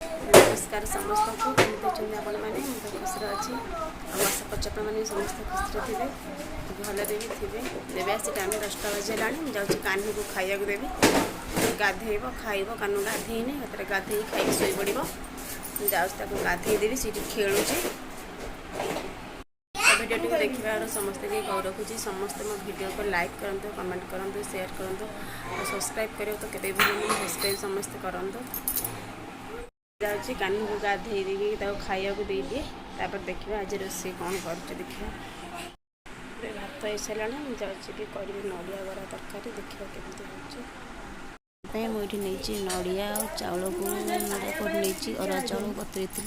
नमस्कार समस्त को केमती अच्छे आपण मैंने खुशी अच्छी आशा करछ मैंने समस्त खुशी थे भले भी थे देवे आसी टाइम 10टा बजे मुझे जाऊँगी कान्हू को खाया देवी गाधेब खाइब कान्हू गाधेनी हाथ गाधे खाई शोई पड़ जाऊँ गाधेदेवी सी खेलुची भिडियो टी देखार समस्ते के कौ रखुची समस्ते मो भिडियो को लाइक करूँ कमेंट करूँ शेयर करूँ और सब्सक्राइब करो तो केते भी सब्सक्राइब समस्ते करूँ जाऊँगी कान्हू को गाधे देवी खाया को दे दिए तापर देखिए आज रोषे कौन कर देखिए भात हो सारा जाऊँगी करी नड़िया बरा तरकारी देखिए केमती हो मुझे नहीं नड़िया चाउल को नहीं अरा चाउल बतरी थी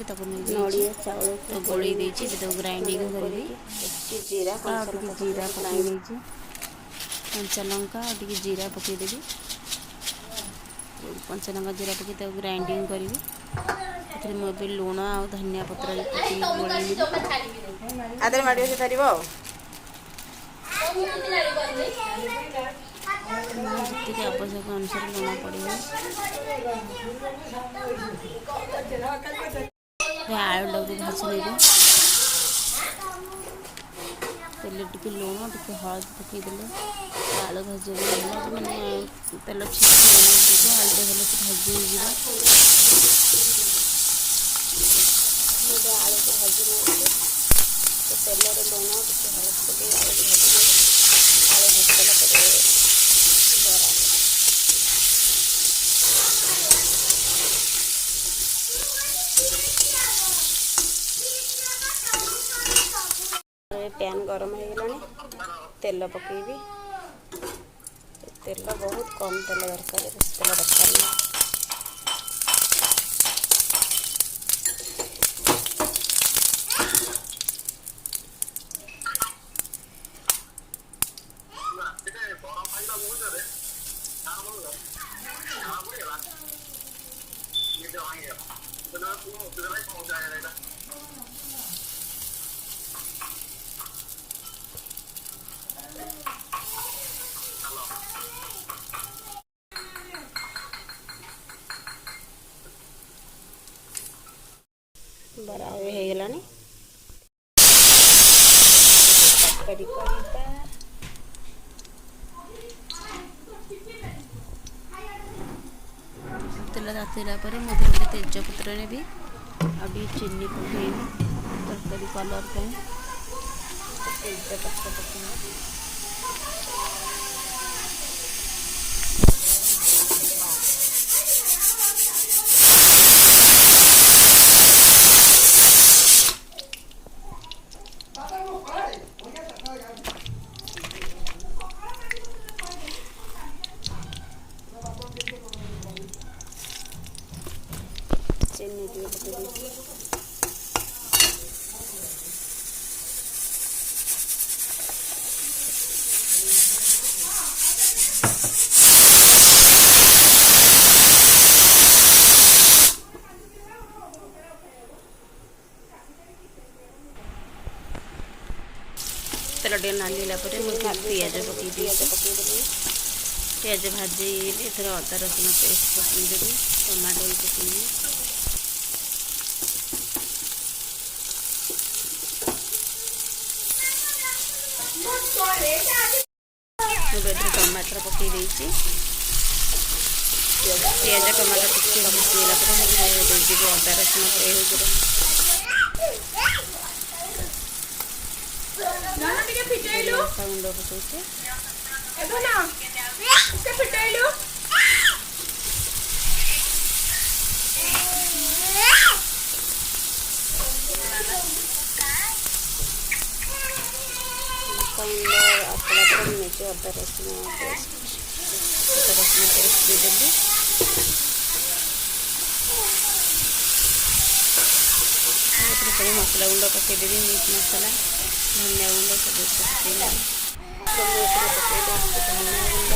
नड़िया चाउल तो गोली ग्राइंडिंग करी जीरा जीरा पकई कंचा लंका और जीरा पकईदेवी कंचा लंका जीरा पकई ग्राइंडिंग करी मुझे लुण आ धनिया पत्र आदि माड़ पार जी आवश्यक अनुसार लुण पड़ो आलू को भाजी ने तेल टी लुण टी हलदी पकईदे आलू भाजी मैंने तेल छिटी आलू भल से भाजी आलू को भाजी तेल लुण टी हलदी पकई आलू भाजी आलू भाजला पैन गरम हो गला तेल पकेबी तेल बहुत कम तेल दरकार बेस तेल दरकार नहीं बड़ा हो गलानी तेल तातीला मुझे तेजपत्र ने चीनी पकईबी तरकारी कलर तेजपत्र पकईबी चीनी दिए पकई तेल टे नालीला पियाज पकईदी पियाज भाजी एथर अदा रसुण पेस्ट पकईदेवी टमाटो भी पकईबी टमाटर पकई पियाज टमाटर टिके पकईला अदा रसुण पेस्ट गुंड पकईचे अपना नीचे अदा रसुण पेस्ट देदेली सब मसला गुंड पकईदेवी मीट मसला धनिया गुंड सब पकईला धनिया गुंड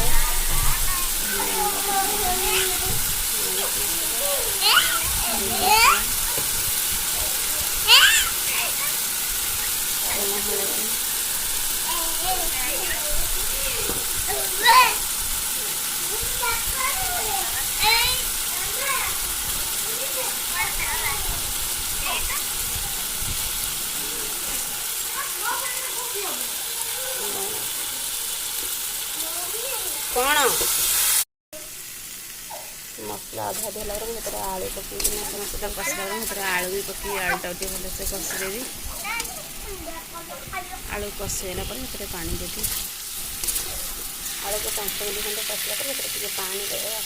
कौन मसला अधा देला आलू पकई मसला कषला आलू भी पकई आलूटा भलसे कषिदेवी आलू कषिगला पानी देवी आलू को 5 मिनट खंडे कषला पानी देवा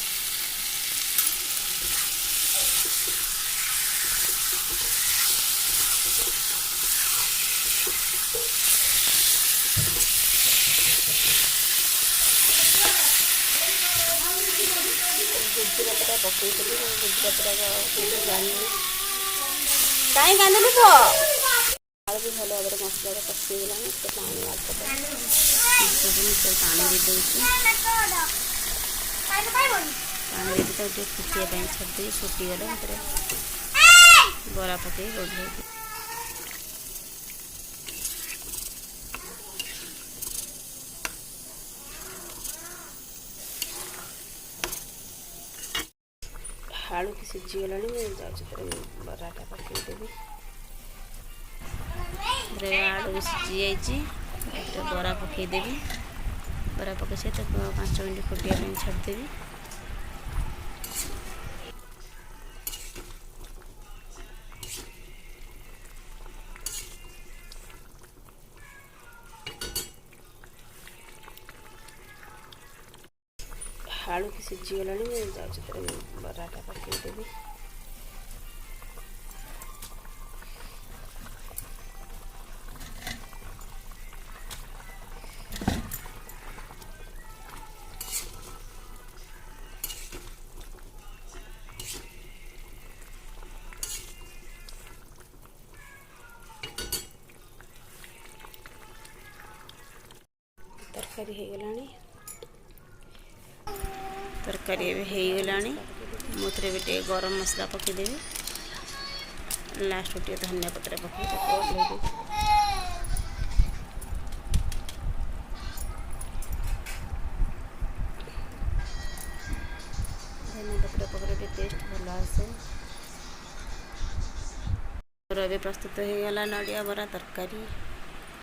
गुजरात पकई गुजरात कहीं कांदे पुओ आलू भी भल भाव मसला कषिगला पानी पानी दे पानी फुटिया छाड़ी फुटीगले बरा पकई गोल आलू की सीझीगला बराटा पकईदेवी आलू भी सीझी जाइए बरा पकईदेवी बरा पकई से 5 मिनट फुटिया छाड़देवी आलू की सीझीगला बराटा पकईदेवी तरकारी होगलानी तरकारी होगलानी मुझे भी गरम मसला पकईदेवी लास्ट टे धनिया पत्र पकई धनिया पत्र पकड़े टेस्ट भल आसे प्रस्तुत हो गला नड़िया बरा तरकारी।